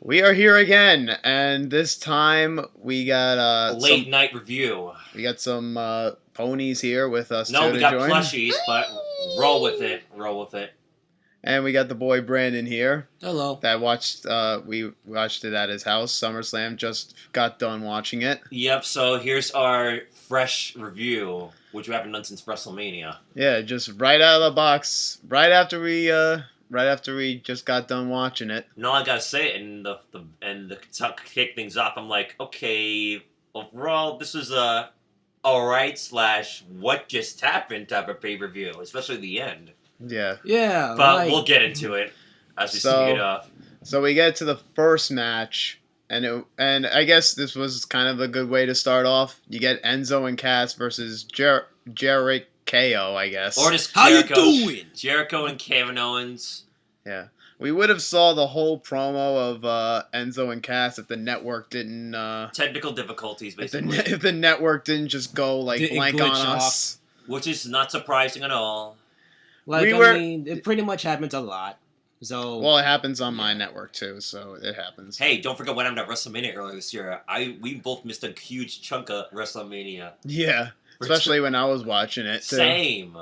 We are here again, and this time we got A late night review. we got some ponies here with us No, too we to got join, plushies, but roll with it. Roll with it. and we got the boy Brandon here Hello. that watched. We watched it at his house. SummerSlam, just got done watching it. Yep. So here's our fresh review, which we haven't done since WrestleMania. Yeah, just right out of the box, right after we just got done watching it. No, I gotta say it, and to kick things off, I'm like, okay, overall, this is a alright / what just happened type of pay-per-view, especially the end. Yeah. Yeah, But we'll get into it as we see it off. So we get to the first match, and this was kind of a good way to start off. You get Enzo and Cass versus Jericho, I guess. Or just How you Jericho, doing? Jericho and Kevin Owens. Yeah. We would have saw the whole promo of Enzo and Cass if the network didn't... Technical difficulties, if basically. if the network didn't just go, Didn't blank on glitch us. Which is not surprising at all. It pretty much happens a lot. So Well, it happens on my network, too, so it happens. Hey, don't forget what happened at WrestleMania earlier this year. We both missed a huge chunk of WrestleMania. Yeah. Especially when I was watching it, too. Same.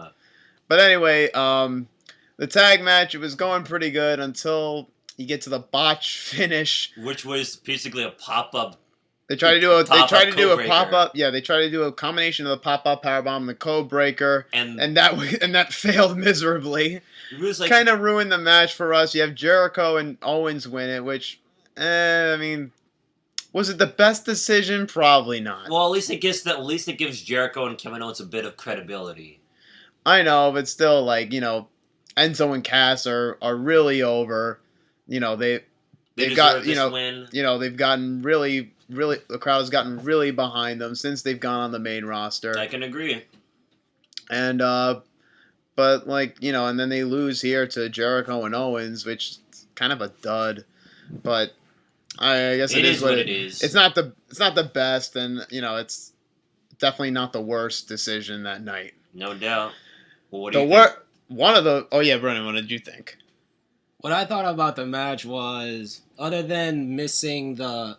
But anyway, the tag match, it was going pretty good until you get to the botch finish. Which was basically a pop-up. They try to do a Code-breaker. pop-up. Yeah, they try to do a combination of the pop-up powerbomb and the code breaker, and that failed miserably. It was like... Kind of ruined the match for us. You have Jericho and Owens win it, which, I mean, was it the best decision? Probably not. Well, at least it gives Jericho and Kevin Owens a bit of credibility. I know, but still, Enzo and Cass are really over. They've got win. They've gotten really the crowd has gotten really behind them since they've gone on the main roster. I can agree. And but and then they lose here to Jericho and Owens, which is kind of a dud. But I guess it is what it is. It's not the best, and it's definitely not the worst decision that night. No doubt. Well, what do you think? Brennan, what did you think? what I thought about the match was, other than missing the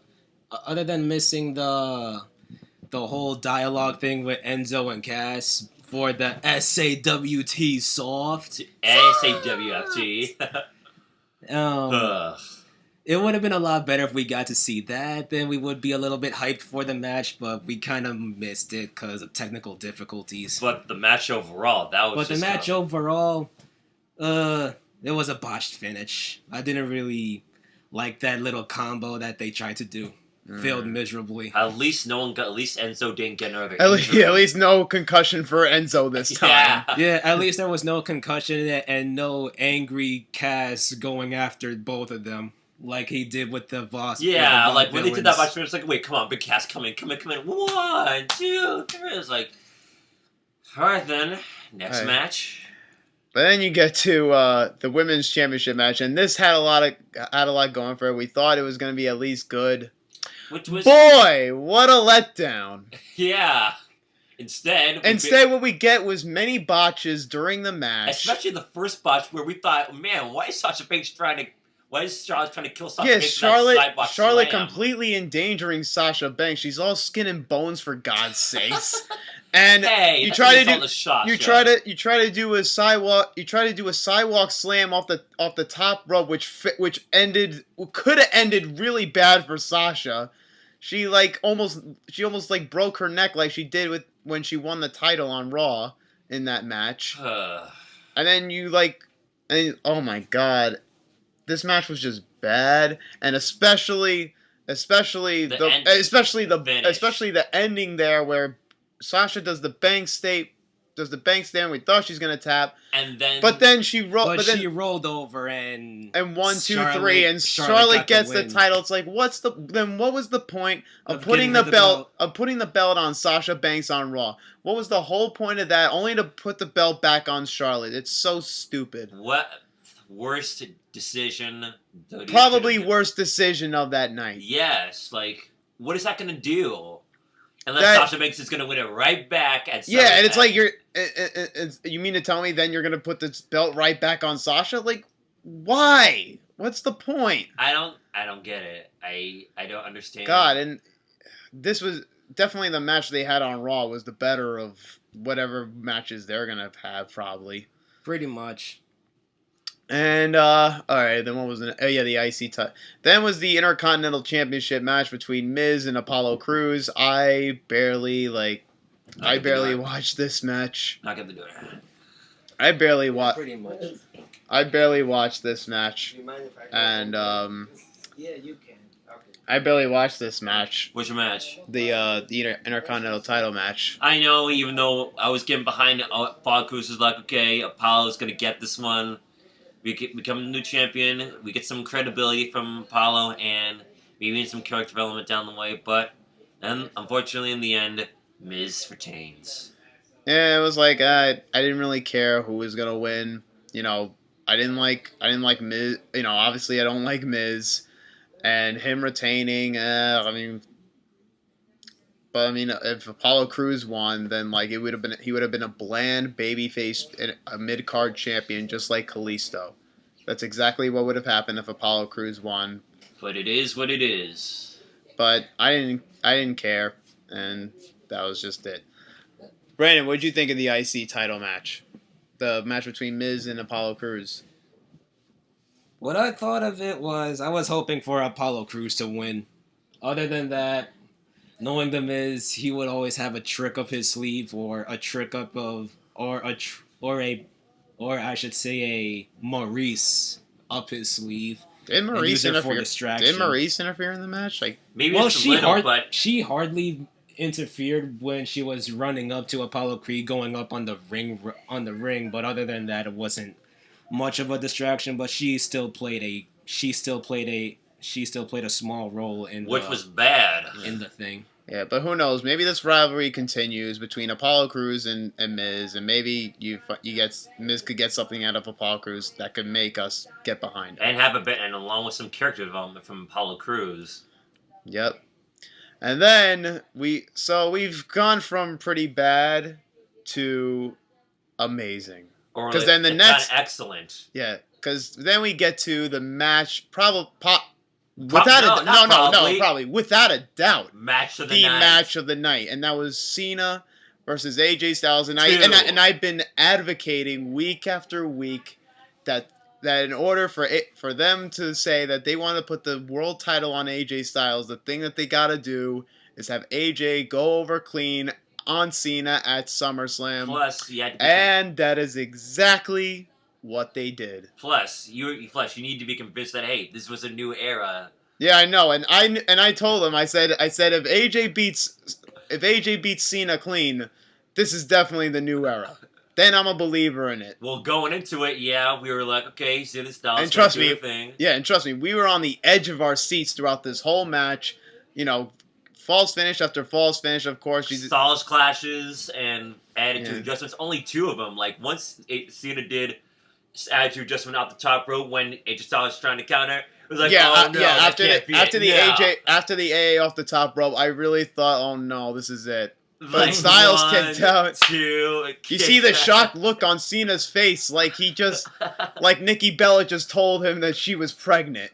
whole dialogue thing with Enzo and Cass for the SAWT soft. SAWFT. It would have been a lot better if we got to see that. Then we would be a little bit hyped for the match, but we kind of missed it because of technical difficulties. But the match overall, it was a botched finish. I didn't really like that little combo that they tried to do. Failed miserably. At least Enzo didn't get another at least no concussion for Enzo this time. Yeah, at least there was no concussion and no angry Cass going after both of them. Like he did with the boss. Yeah, like when they did that match, it was like, wait, come on, Big Cass, come in. 1, 2, 3. It's like, all right then, next match. But then you get to the women's championship match, and this had a lot going for it. We thought it was going to be at least good. Which was boy, what a letdown! Yeah. Instead, what we get was many botches during the match, especially the first botch where we thought, man, why is Sasha Banks trying to kill Sasha Banks? Yeah, Charlotte completely endangering Sasha Banks. She's all skin and bones, for God's sakes. And hey, you try to do a sidewalk slam off the top rope, which could have ended really bad for Sasha. She almost broke her neck like she did when she won the title on Raw in that match. And then oh my God. This match was just bad, and especially the ending there where Sasha does the bank stand. We thought she's gonna tap, but then she rolled over and 1, 2, 3, and Charlotte gets the title. It's like, what was the point of putting the belt on Sasha Banks on Raw? What was the whole point of that? Only to put the belt back on Charlotte. It's so stupid. What worst decision? Probably worst decision of that night. Yes, what is that gonna do? Unless Sasha Banks is gonna win it right back at SummerSlam. Yeah, and it's like you mean to tell me then you're gonna put this belt right back on Sasha? Like, why? What's the point? I don't get it. I don't understand. God, and this was definitely the match they had on Raw was the better of whatever matches they're gonna have probably. Pretty much. And all right, then what was the the IC title. Then was the Intercontinental Championship match between Miz and Apollo Crews. I barely watched this match. Not gonna do it. I barely watched. Pretty much. I barely watched this match, and Yeah, you can. Okay. I barely watched this match. Which match? The Intercontinental title match. I know, even though I was getting behind Apollo Crews was like, okay, Apollo's gonna get this one. We become the new champion. We get some credibility from Apollo and maybe some character development down the way. But then, unfortunately, in the end, Miz retains. Yeah, it was like I didn't really care who was gonna win. You know, I didn't like Miz. You know, obviously I don't like Miz, and him retaining. But I mean, if Apollo Crews won, then like he would have been a bland babyface and a mid card champion, just like Kalisto. That's exactly what would have happened if Apollo Crews won. But it is what it is. But I didn't care, and that was just it. Brandon, what did you think of the IC title match? The match between Miz and Apollo Crews. What I thought of it was I was hoping for Apollo Crews to win. Other than that, knowing the Miz, he would always have a trick up his sleeve, or a trick up of, or I should say a Maurice up his sleeve. Did Maurice interfere? Distraction. Did Maurice interfere in the match? Like Maybe Well, it's a little, but she hardly interfered when she was running up to Apollo Creed, going up on the ring. But other than that, it wasn't much of a distraction. But she still played a small role in which was bad. in the thing. yeah, but who knows? Maybe this rivalry continues between Apollo Crews and Miz, and maybe Miz could get something out of Apollo Crews that could make us get behind him. And have a bit, and along with some character development from Apollo Crews. Yep. And then we've gone from pretty bad to amazing. Or 'Cause then the it's next- not excellent. Yeah, because then we get to the match, probably without a doubt, Match of the the night. match of the night, and that was Cena versus AJ Styles, and Two. I've been advocating week after week that in order for them to say that they want to put the world title on AJ Styles, the thing that they got to do is have AJ go over clean on Cena at SummerSlam, Plus, you had to be and that is exactly what they did. Plus, you need to be convinced that hey, this was a new era. Yeah, I know, and I told him, I said if AJ beats Cena clean, this is definitely the new era. Then I'm a believer in it. Well, going into it, yeah, we were like, okay, Cena Styles, And trust gonna do me, a thing. Yeah, and trust me, we were on the edge of our seats throughout this whole match. You know, false finish after false finish. Of course, Styles clashes and attitude Yeah. adjustments. Only two of them. Like once Cena did attitude adjustment out the top rope when AJ Styles was trying to counter. It was like, oh no, that after can't be it. after the AA off the top rope, I really thought, oh no, this is it. But Like, Styles one, kicked out. Two, You see the shocked look on Cena's face, like he just, like Nikki Bella just told him that she was pregnant.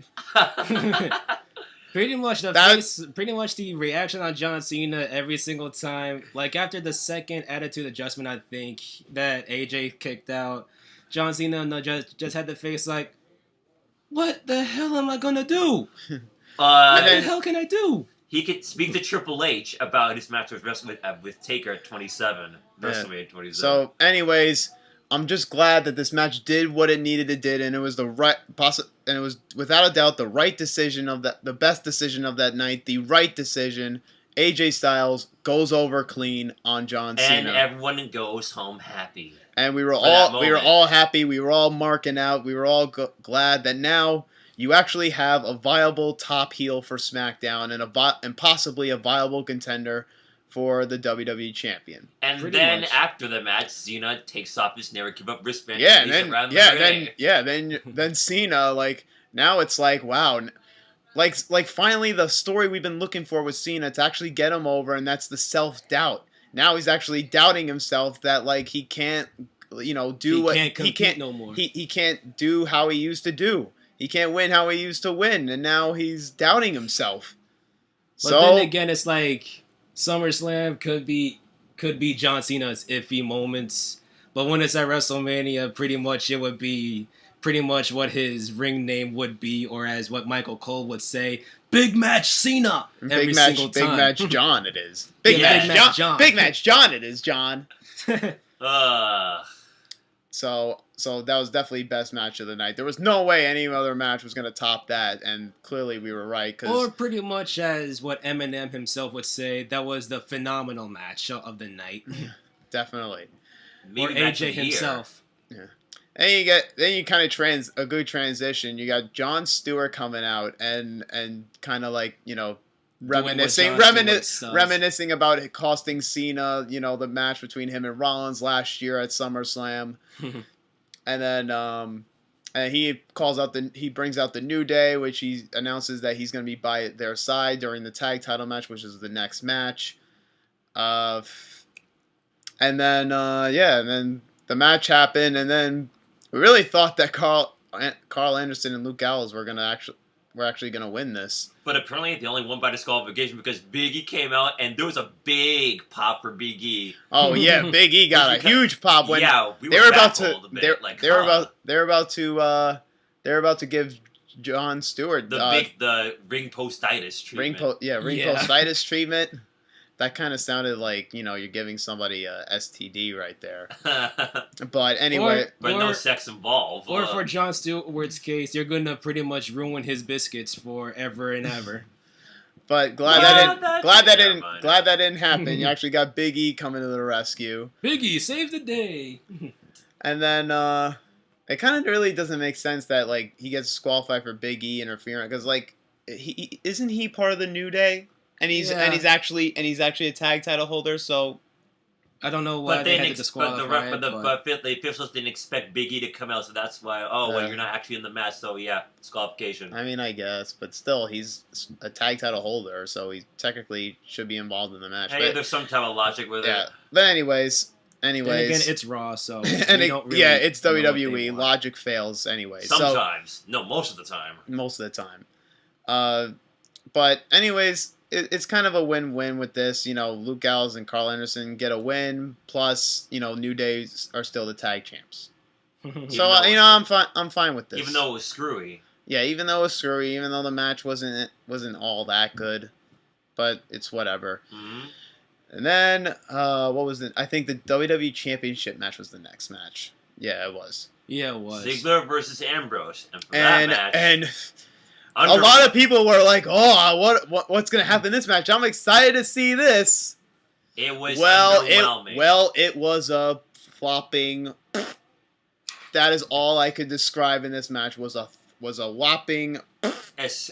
Pretty much the reaction on John Cena every single time. Like after the second attitude adjustment, I think that AJ kicked out, John Cena just had the face like, what the hell am I gonna do? What the hell can I do? He could speak to Triple H about his match with Taker at 27, WrestleMania 27. So, anyways, I'm just glad that this match did what it needed to did, and it was and it was without a doubt the right decision the best decision of that night, the right decision. AJ Styles goes over clean on John Cena, and everyone goes home happy. And we were all happy. We were all marking out. We were all glad that now you actually have a viable top heel for SmackDown and possibly a viable contender for the WWE Champion. And Pretty then much. After the match, Cena takes off his never give up wristband. Yeah, and then Cena, like, now it's like, wow, like finally the story we've been looking for with Cena to actually get him over, and that's the self-doubt. Now he's actually doubting himself that like he can't, do what he can't no more. He can't do how he used to do. He can't win how he used to win, and now he's doubting himself. But So then again, it's like SummerSlam could be John Cena's iffy moments, but when it's at WrestleMania, pretty much it would be pretty much what his ring name would be, or as what Michael Cole would say, "Big Match Cena" every single time. Big Match John it is. Big Match John. Big Match John it is, John. Uh, So that was definitely best match of the night. There was no way any other match was going to top that, and clearly we were right. Or pretty much as what Eminem himself would say, that was the phenomenal match of the night. Definitely. Or AJ himself. Yeah. Then you kind of a good transition. You got Jon Stewart coming out and kind of like, reminiscing about it costing Cena, the match between him and Rollins last year at SummerSlam. And then and he brings out the New Day, which he announces that he's going to be by their side during the tag title match, which is the next match. And then the match happened, and then we really thought that Carl Anderson and Luke Gallows were actually going to win this. but apparently they only won by disqualification because Big E came out and there was a big pop for Big E. Oh yeah, Big E got a huge pop when they were about to. They were about to give Jon Stewart the ring postitis treatment. ring postitis treatment. That kind of sounded like, you're giving somebody a STD right there. But anyway. But no sex involved. Or for Jon Stewart's case, you're going to pretty much ruin his biscuits forever and ever. But glad that didn't happen. You actually got Big E coming to the rescue. Big E, save the day. And then it kind of really doesn't make sense that like he gets disqualified for Big E interfering because like isn't he part of the New Day? And he's actually a tag title holder, so I don't know why they had to disqualify but the officials didn't expect Big E to come out, so that's why. You're not actually in the match, so yeah, disqualification. I mean, I guess, but still, he's a tag title holder, so he technically should be involved in the match. Hey, there's some type of logic with it. But anyways, then again, it's Raw, so it's WWE. Logic fails anyway. Sometimes, most of the time. Most of the time. But anyways. It's kind of a win-win with this. Luke Gallows and Carl Anderson get a win. Plus, New Day are still the tag champs. So I'm fine with this. Even though it was screwy. Yeah, even though it was screwy, even though the match wasn't all that good, but it's whatever. Mm-hmm. And then what was it? I think the WWE Championship match was the next match. Yeah, it was. Yeah, it was. Ziggler versus Ambrose, and for that match. A lot of people were like, "Oh, what's going to happen in this match? I'm excited to see this." It was underwhelming. It was a flopping. That is all I could describe in this match was a whopping.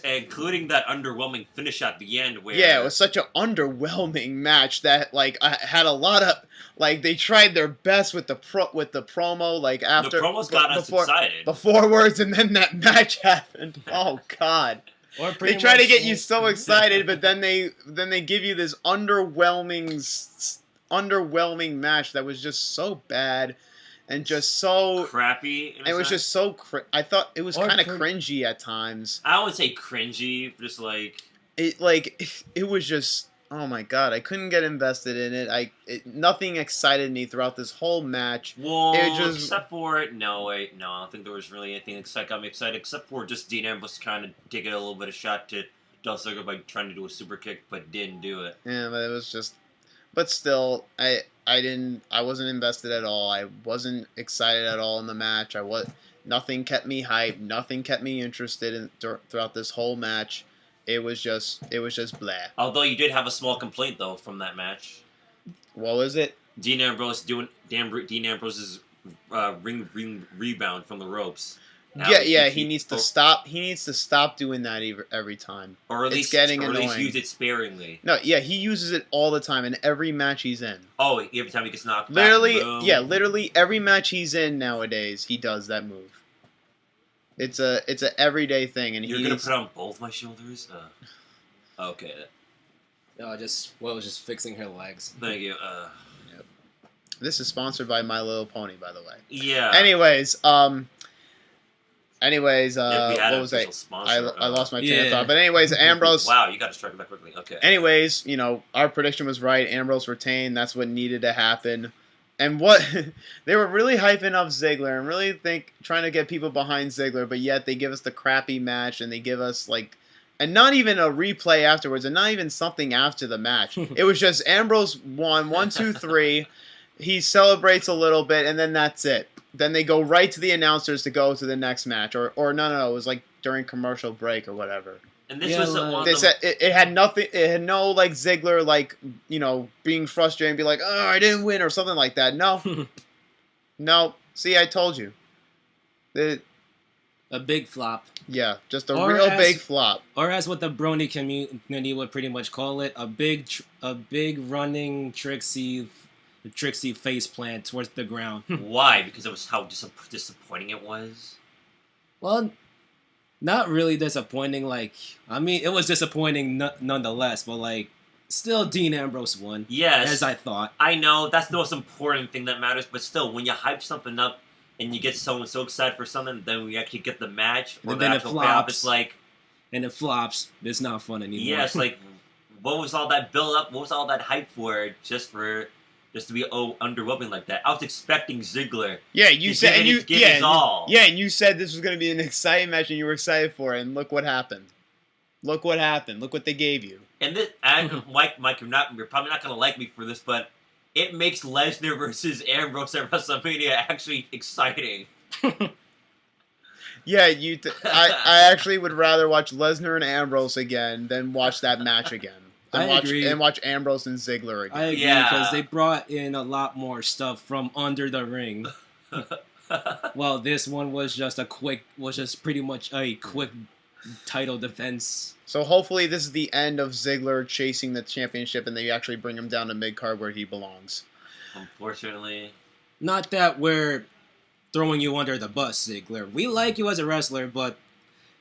Including that underwhelming finish at the end, where it was such an underwhelming match that like I had a lot of like they tried their best with the promo like after the promos got us excited before words and then that match happened. Oh God. They try to get you so excited, but then they give you this underwhelming match that was just so bad and just so crappy. It was just so. I thought it was kind of cringy at times. I would say cringy, just like it was just. Oh my God! I couldn't get invested in it. Nothing excited me throughout this whole match. Well, except for I don't think there was really anything that got me excited, except for just Dean Ambrose trying to take it a little bit of shot to Dolph Ziggler by trying to do a super kick, but didn't do it. Yeah, but it was just. But still, I wasn't invested at all. I wasn't excited at all in the match. Nothing kept me hyped. Nothing kept me interested in throughout this whole match. It was just blah. Although you did have a small complaint though from that match. What was it? Dean Ambrose's ring rebound from the ropes. He needs to stop. He needs to stop doing that every time. Or at least getting annoying. At least use it sparingly. No, yeah, he uses it all the time in every match he's in. Oh, every time he gets knocked back. Literally every match he's in nowadays, he does that move. It's a everyday thing, and you're gonna put on both my shoulders. Okay. No, just fixing her legs. Thank you. Yep. This is sponsored by My Little Pony, by the way. Yeah. Anyways, Anyways, If we had what an was I? official sponsor, I lost my train of Yeah. thought. But anyways, Ambrose. Wow, you got to strike that quickly. Okay. Anyways, our prediction was right. Ambrose retained. That's what needed to happen. And what they were really hyping up Ziggler and really trying to get people behind Ziggler, but yet they give us the crappy match and they give us and not even a replay afterwards and not even something after the match. It was just Ambrose won 1, 2, 3. He celebrates a little bit and then that's it. Then they go right to the announcers to go to the next match, or no, it was during commercial break or whatever. And this was one They of said it had nothing. It had no Ziggler being frustrated and be like, "Oh, I didn't win" or something like that. No, no. See, I told you. A big flop. Yeah, just a real big flop. Or as what the Brony community would pretty much call it, a big running Trixie face plant towards the ground. Why? Because it was how disappointing it was. Well, not really disappointing. It was disappointing nonetheless. But still, Dean Ambrose won. Yes, as I thought. I know that's the most important thing that matters. But still, when you hype something up and you get someone so excited for something, then we actually get the match or And the then actual it payoff. flops. It's And it flops. It's not fun anymore. yes, what was all that build up? What was all that hype for? Just to be underwhelming like that. I was expecting Ziggler. Yeah, you to said give his all. Yeah, and you said this was going to be an exciting match, and you were excited for it. And look what happened. Look what happened. Look what they gave you. And Mike, you're probably not going to like me for this, but it makes Lesnar versus Ambrose at WrestleMania actually exciting. Yeah, I actually would rather watch Lesnar and Ambrose again than watch that match again. Agree. And watch Ambrose and Ziggler again. I agree because they brought in a lot more stuff from under the ring. Well, this one was just pretty much a quick title defense. So hopefully this is the end of Ziggler chasing the championship and they actually bring him down to mid-card where he belongs. Unfortunately. Not that we're throwing you under the bus, Ziggler. We like you as a wrestler, but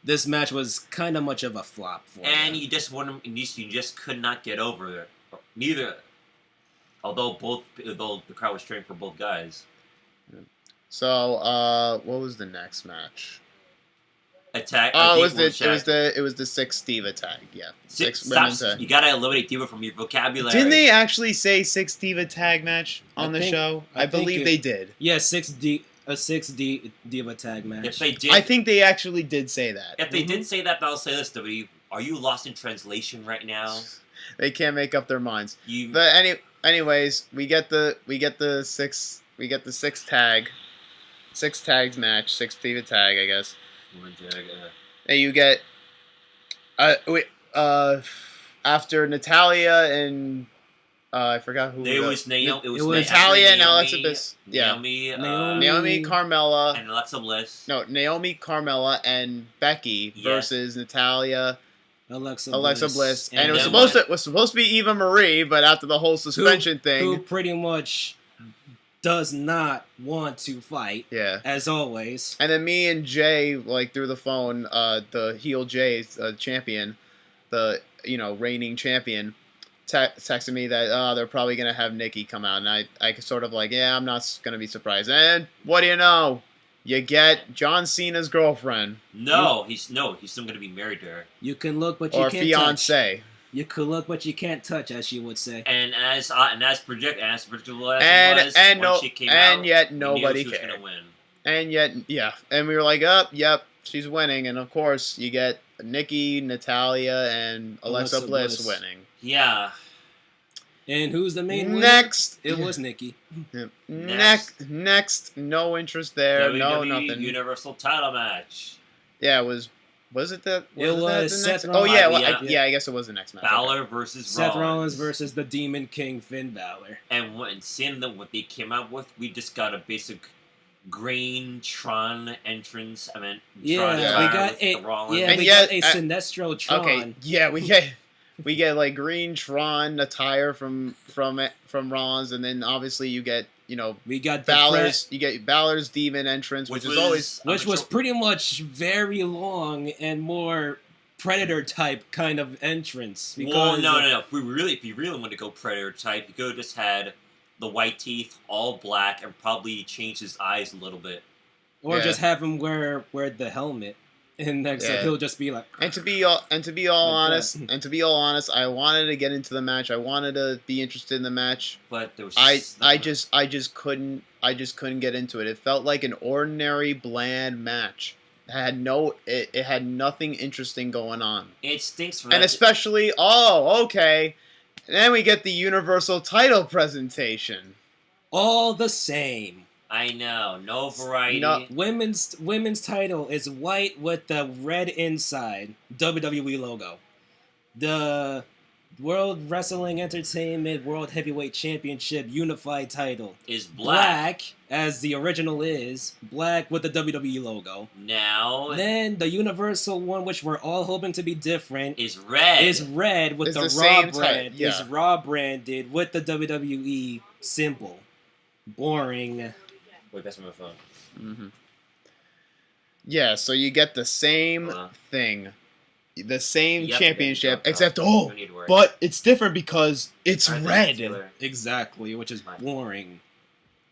this match was kind of much of a flop for and you. You just could not get over it. Neither. Although the crowd was cheering for both guys. So, what was the next match? Attack. Oh, it was the 6 Diva tag. Yeah, You gotta eliminate Diva from your vocabulary. Didn't they actually say 6 Diva tag match on the show? I believe they did. Yeah, 6 Diva tag match. If they did, I think they actually did say that. If they did say that, then I'll say this, WWE. Are you lost in translation right now? They can't make up their minds. But anyways, we get the 6 tags match, 6 Diva tag, I guess. And you get after Natalia and I forgot who it was. It was Natalia and Alexa Bliss. Naomi, Naomi, Carmella, and Alexa Bliss. No, Naomi, Carmella, and Becky versus Natalia, Alexa Bliss, and it was supposed to be Eva Marie, but after the whole suspension thing, who pretty much does not want to fight. Yeah, as always. And then me and Jay, through the phone, the heel Jay, champion, the reigning champion, texted me that they're probably gonna have Nikki come out, and I sort of I'm not gonna be surprised. And what do you know? You get John Cena's girlfriend. No, he's still gonna be married to her. You can look, but you can't fiance. touch. You could look, but you can't touch, as she would say. And as predictable as it was, when she came out, yet nobody she was cared. Gonna win. And yet, yeah, and we were like, yep, she's winning, and of course you get Nikki, Natalia, and Alexa Bliss winning. Yeah. And who's the main winner? Next, it was Nikki. Yeah. Next, no interest there, WWE nothing. Universal Title match. Yeah, it was. Was it that? It was Seth Rollins. Oh yeah, I guess it was the next match. Balor versus Seth Rollins versus the Demon King Finn Balor. And seeing what they came out with, we just got a basic Green Tron entrance. I mean, we got a Sinestro Tron. Okay, yeah, we get Green Tron attire from Rollins, and then obviously you get we got Balor's demon entrance, which was pretty much very long and more Predator type kind of entrance. Well, no. If you really want to go Predator type, you could have just had the white teeth, all black, and probably changed his eyes a little bit. Or Yeah. just have him wear the helmet, and then so Yeah. he'll just be like. And to be all Like honest, I wanted to get into the match. I wanted to be interested in the match. But there was I just couldn't get into it. It felt like an ordinary bland match. It had nothing interesting going on. It stinks for And that. especially, okay. And then we get the Universal title presentation. All the same. I know, no variety. No. Women's title is white with the red inside WWE logo. The World Wrestling Entertainment World Heavyweight Championship Unified title Is black. as the original is black with the WWE logo. Now Then the Universal one, which we're all hoping to be different, is red. is red with It's the the Raw same brand. type, yeah. Is Raw branded with the WWE symbol. Boring. Wait, that's my phone. Mm-hmm. Yeah, so you get the same thing. The same Yep, championship, yeah, except, don't need to worry. but it's different because it's Alright, red. Taylor. Exactly, which is Fine. boring.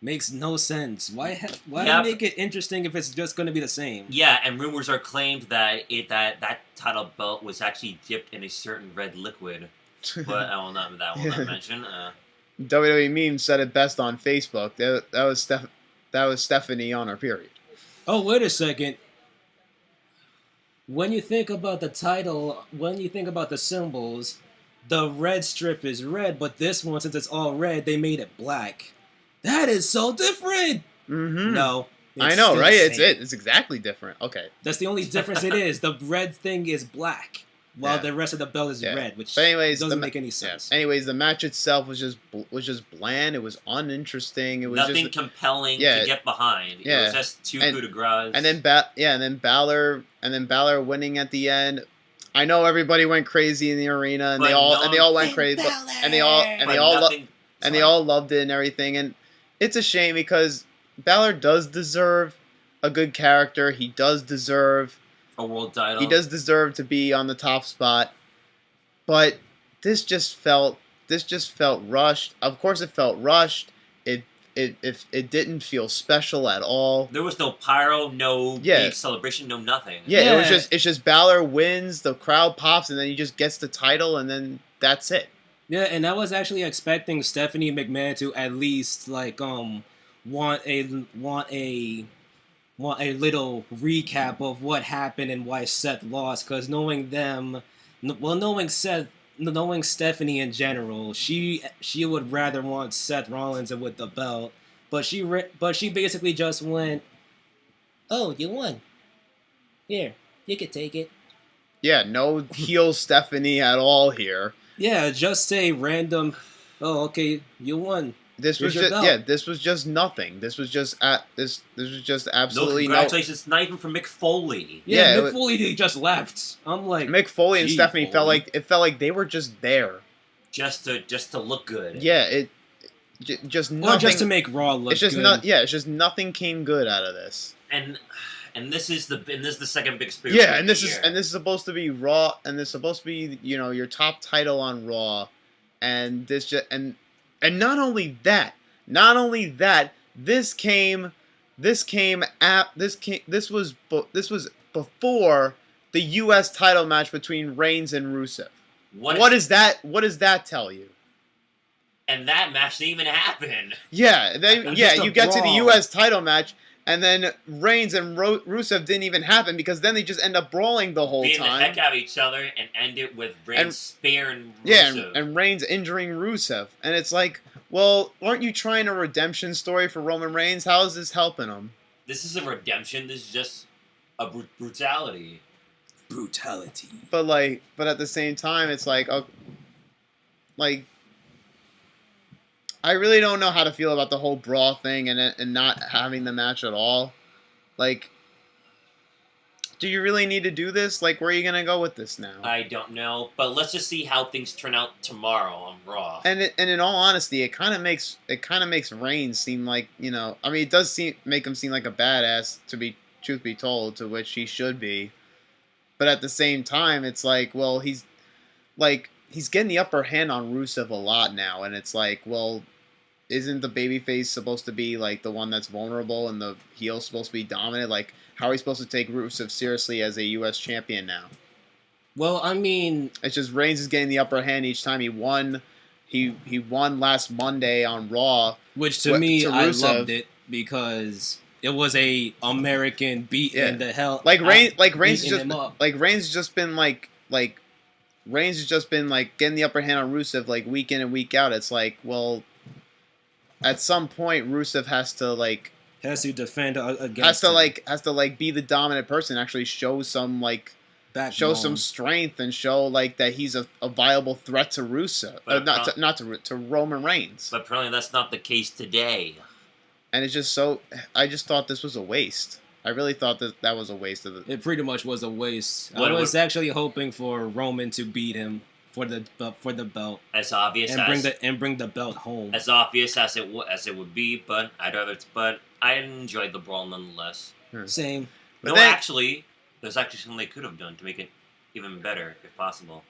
Makes no sense. Why Yep. make it interesting if it's just going to be the same? Yeah, and rumors are claimed that that title belt was actually dipped in a certain red liquid, but I will not mention. WWE Meme said it best on Facebook. That was Stephanie on her period. Oh, wait a second. When you think about the title, when you think about the symbols, the red strip is red, but this one, since it's all red, they made it black. That is so different! Mm-hmm. No. I it's know, still the right? same. It's exactly different. Okay. That's the only difference it is. The red thing is black, while Yeah. the rest of the belt is Yeah. red, which But anyways, doesn't the make any sense. Yeah. Anyways, the match itself was just bland. It was uninteresting. It was Nothing just compelling Yeah. to get behind. It Yeah. was just two And- coup de grace. and then Balor winning at the end. I know everybody went crazy in the arena, and But they all went crazy, and they all loved it and everything. And it's a shame because Balor does deserve a good character. He does deserve a world title. He does deserve to be on the top spot, but this just felt rushed. Of course, it felt rushed. It didn't feel special at all. There was no pyro, no Yeah. big celebration, no nothing. Yeah, Yeah. it's just Balor wins, the crowd pops, and then he just gets the title, and then that's it. Yeah, and I was actually expecting Stephanie McMahon to at least want a little recap of what happened and why Seth lost, because knowing Stephanie in general, she would rather want Seth Rollins with the belt, but she basically just went, "Oh, you won. Here, you can take it." Yeah, no heel Stephanie at all here. Yeah, just say random, "Oh, okay, you won." This was Here's your just belt. this was just nothing. This was just this was just No absolutely no. congratulations, not even from Mick Foley. Yeah, Mick Foley just left. I'm like, Mick Foley and Gee, Stephanie felt Foley. like they were just there. Just to look good. Yeah, just nothing. or just to make Raw look it's just good. not. Yeah, it's just nothing came good out of this. And this is the second big spear. Yeah, and this is supposed to be Raw, and this is supposed to be your top title on Raw, and this just and not only that, this was before the U.S. title match between Reigns and Rusev. What does that tell you? And that match didn't even happen. Yeah, It was just a you get to the brawl. U.S. title match, and then Reigns and Rusev didn't even happen because then they just end up brawling the whole Beating the time. heck out of each other and end it with Reigns spearing Yeah, Rusev. and Reigns injuring Rusev, and it's like, well, aren't you trying a redemption story for Roman Reigns? How is this helping him? This is a redemption. This is just a brutality. Brutality. But at the same time, it's like, I really don't know how to feel about the whole brawl thing and not having the match at all. Like, do you really need to do this? Like, where are you gonna go with this now? I don't know, but let's just see how things turn out tomorrow on Raw. And in all honesty, it kind of makes Reigns seem like, I mean, it does make him seem like a badass, truth be told, to which he should be. But at the same time, it's like, well, he's getting the upper hand on Rusev a lot now, and it's like, well, isn't the babyface supposed to be like the one that's vulnerable and the heel's supposed to be dominant? Like, how are we supposed to take Rusev seriously as a U.S. champion now? Well, I mean, it's just Reigns is getting the upper hand each time. He won. He won last Monday on Raw, which to me I loved it because it was a American beating the hell. Reigns has just been getting the upper hand on Rusev week in and week out. It's like, well, at some point Rusev has to defend against has to be the dominant person, actually show some show some strength and show that he's a viable threat to Rusev, to Roman Reigns. But apparently that's not the case today. And it's just so. I just thought this was a waste. I really thought that was a waste of it. It pretty much was a waste. I was actually hoping for Roman to beat him for the belt. As obvious bring the belt home. As obvious as it would be, but I enjoyed the brawl nonetheless. Same. But actually, there's actually something they could have done to make it even better, if possible.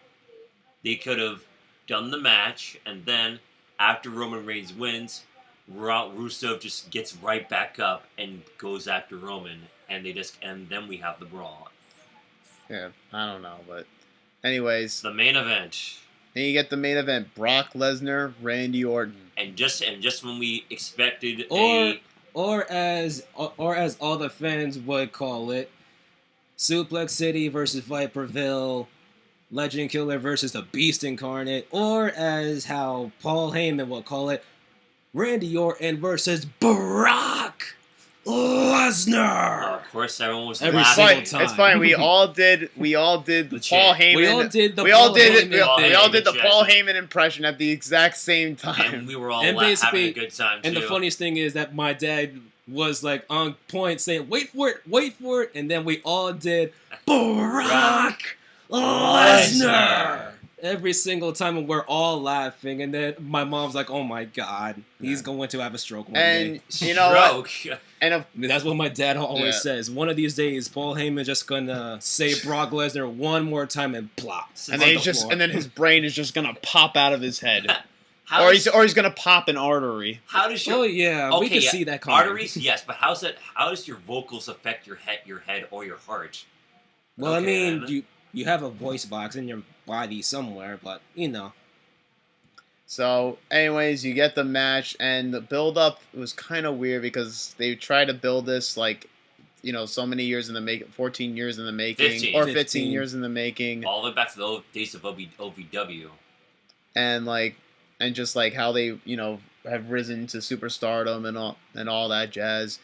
They could have done the match, and then after Roman Reigns wins, Rusev just gets right back up and goes after Roman, and then we have the brawl. Yeah, I don't know, but anyways, the main event. Then you get the main event: Brock Lesnar, Randy Orton, and just when we expected or as all the fans would call it, Suplex City versus Viperville, Legend Killer versus the Beast Incarnate, or as how Paul Heyman would call it, Randy Orton versus Brock Lesnar. Of course, everyone was every single time. It's fine. We all did Paul Heyman. We all did the Paul Heyman impression at the exact same time. And we were all having a good time too. And the funniest thing is that my dad was on point saying, wait for it, and then we all did Brock Lesnar every single time, and we're all laughing, and then my mom's like, oh my god, he's going to have a stroke one day. You know what? And that's what my dad always says. One of these days, Paul Heyman's just gonna say Brock Lesnar one more time and plop. And then his brain is just gonna pop out of his head. He's gonna pop an artery. How does your we can see that coming. Arteries, yes, but how does your vocals affect your head or your heart? Well, I mean, you have a voice box in your body somewhere, but So, anyways, you get the match, and the build-up was kind of weird because they tried to build this so many years in the making, 14 years in the making, 15 years in the making, all the way back to the old days of OVW, and just how they have risen to superstardom and all that jazz.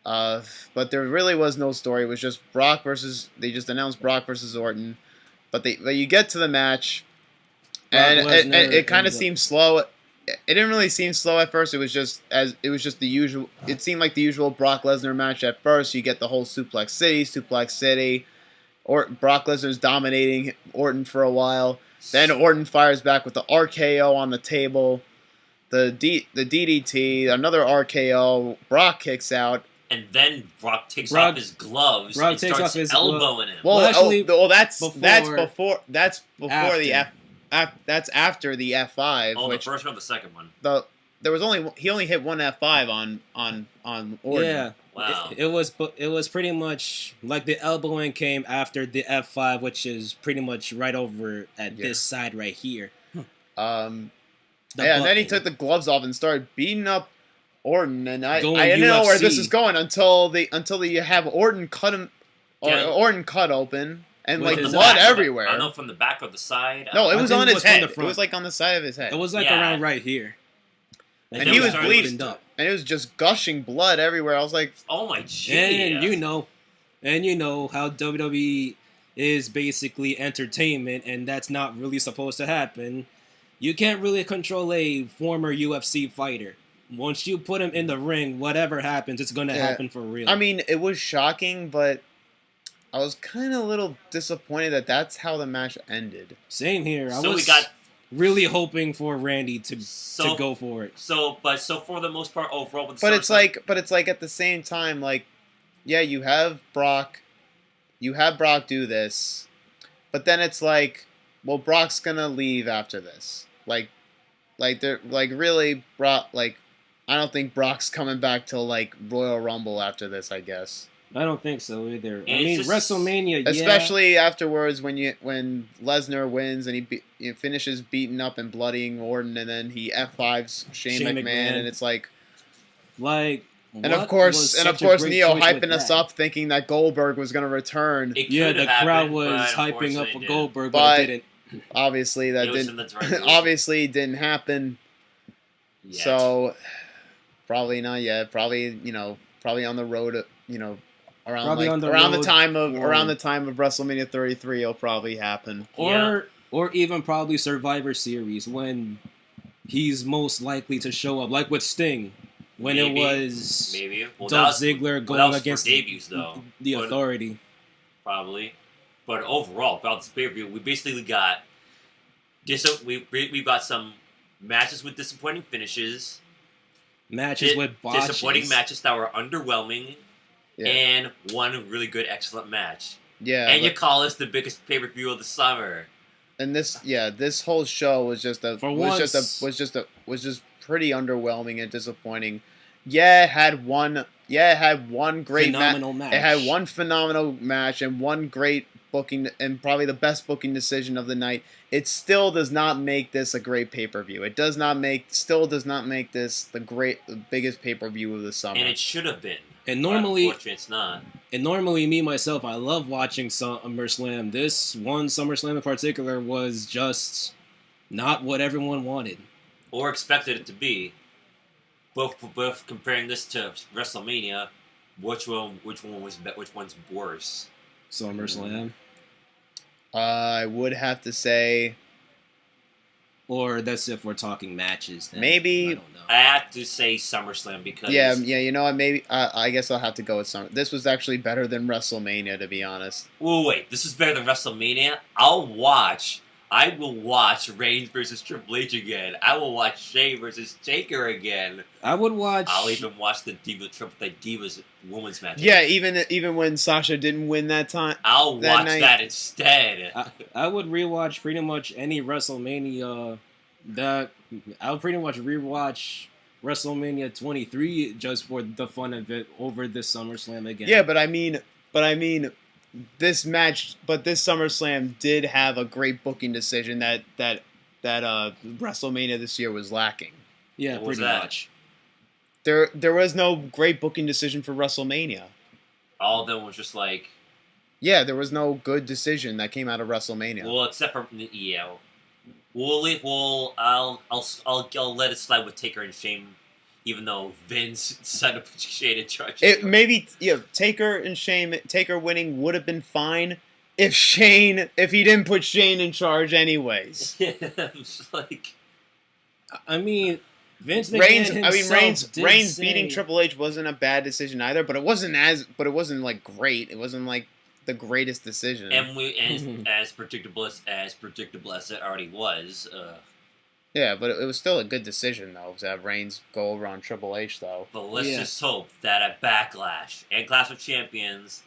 But there really was no story. It was just they just announced Brock versus Orton, but you get to the match, and it kind of seemed slow. It didn't really seem slow at first. It was just the usual. It seemed like the usual Brock Lesnar match at first. You get the whole Suplex City, or Brock Lesnar's dominating Orton for a while. Then Orton fires back with the RKO on the table, the DDT, another RKO. Brock kicks out. And then Brock takes off his gloves and starts elbowing him. Well, that's before after the F5. Oh, the first one or the second one? He only hit one F5 on Orton. Yeah. Wow. It was pretty much like the elbowing came after the F5, which is pretty much right over at this side right here. And then he took the gloves off and started beating up Orton, and I didn't know where this is going until you have Orton cut him, Orton cut open, and blood everywhere. I don't know, from the back or the side. No, it was on his head. It was on the side of his head. It was around right here. And he was bleeding, and it was just gushing blood everywhere. I was like, "Oh my god!" And you know how WWE is basically entertainment, and that's not really supposed to happen. You can't really control a former UFC fighter. Once you put him in the ring, whatever happens, it's going to happen for real. I mean, it was shocking, but I was kind of a little disappointed that that's how the match ended. Same here. I was really hoping for Randy to go for it. So for the most part, overall, but it's like at the same time, you have Brock do this, but then it's like, well, Brock's gonna leave after this. Like they're like really Brock. Like I don't think Brock's coming back till like Royal Rumble after this. I guess. I don't think so either. I It's mean, just- WrestleMania, yeah. Especially afterwards when Lesnar wins and he finishes beating up and bloodying Orton and then he F5s Shane Shane McMahon McMahon. and it's like Like, and of course Neo hyping us up thinking that Goldberg was gonna return. It Yeah, could the have crowd happened, was but hyping up for unfortunately it Goldberg, But- but it didn't. Obviously that It was didn't in the regular obviously didn't happen. yet. So probably not yet. Probably probably on the road. Around Probably on the around the road time of for- around the time of WrestleMania 33, it'll probably happen. Or even probably Survivor Series when he's most likely to show up, like with Sting, when Maybe. it was Maybe. Well, Dolph that was- Ziggler well, going that was against for debuts, though. the But- Authority. Probably. But overall, about this pay-per-view, we basically got we got some matches with disappointing finishes, Matches with botches. disappointing matches that were underwhelming, Yeah. and one really good, excellent match. Yeah. And you but- call this the biggest pay-per-view of the summer. and this whole show was just For was once- just pretty underwhelming and disappointing. Yeah, it had one great Phenomenal match. It had one phenomenal match and one great booking and probably the best booking decision of the night. It still does not make this a great pay-per-view. It does not make this the biggest pay-per-view of the summer. And it should have been. And But normally, unfortunately, it's not. me myself, I love watching SummerSlam. This one SummerSlam in particular was just not what everyone wanted. Or expected it to be. Both comparing this to WrestleMania, which one's worse? SummerSlam, I would have to say or that's if we're talking matches. Then. Maybe- I don't know. I have to say SummerSlam because yeah. You know what? Maybe I guess I'll have to go with Summer. This was actually better than WrestleMania, to be honest. Well, wait, this is better than WrestleMania. I will watch Reigns versus Triple H again. I will watch Shane versus Taker again. I would watch. I'll even watch the Divas women's match. Yeah, again. even when Sasha didn't win that time. I'll that watch night- that instead. I would rewatch pretty much any WrestleMania. I would pretty much rewatch WrestleMania 23 just for the fun of it over this SummerSlam again. Yeah, but I mean, this SummerSlam did have a great booking decision that WrestleMania this year was lacking. yeah, What was pretty that? much. There was no great booking decision for WrestleMania. All of them was just like, Yeah, there was no good decision that came out of WrestleMania. well, except for I'll let it slide with Taker and Shane, even though Vince decided to put Shane in charge. Taker winning would have been fine if he didn't put Shane in charge anyways. It's like, I mean, Vince McMahon himself did Reigns say- beating Triple H wasn't a bad decision either, but it wasn't like great. It wasn't like the greatest decision. and as predictable as it already was. Yeah, but it was still a good decision though to have Reigns go over on Triple H though. But let's Yeah. just hope that at Backlash and Clash of Champions,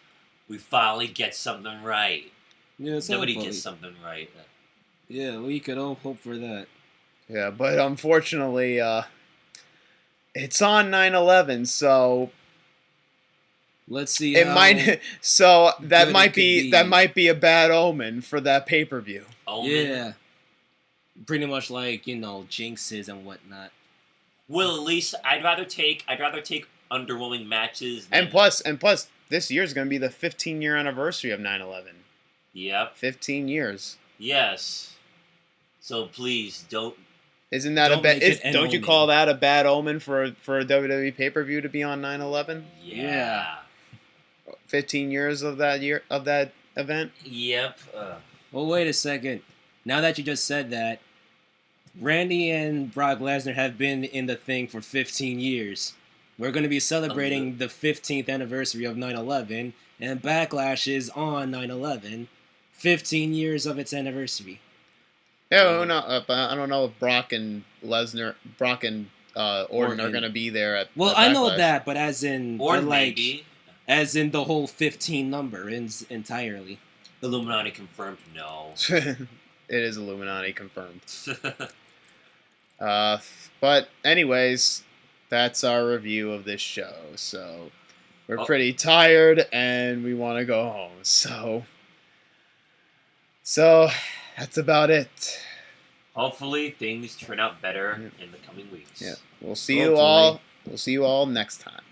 we finally get something right. Yeah, Nobody hopefully. gets something right. Yeah, we could all hope for that. Yeah, but unfortunately, it's on 9/11, so Let's see. it how might. So that good might it could be. that might be a bad omen for that pay-per-view. Omen. Yeah, pretty much like jinxes and whatnot. Well, at least I'd rather take underwhelming matches. Than, And plus, this year's going to be the 15-year anniversary of 9/11. Yep. 15 years. Yes. So please don't. Isn't that Don't a bad? make it an Don't you omen. call that a bad omen for a WWE pay-per-view to be on 9/11? Yeah. 15 years of that event. Yep. Well, wait a second. Now that you just said that, Randy and Brock Lesnar have been in the thing for 15 years. We're going to be celebrating the 15th anniversary of 9/11, and Backlash is on 9/11. 15 years of its anniversary. Yeah, I don't know if Brock and Orton are Orton. going to be there at. Well, at I know Backlash. that, but as in, Or but like, maybe as in the whole 15 number entirely. Illuminati confirmed. No. It is Illuminati confirmed. But anyways, that's our review of this show. So we're pretty tired and we want to go home. So that's about it. Hopefully, things turn out better in the coming weeks. Yeah, we'll see you all. We'll see you all next time.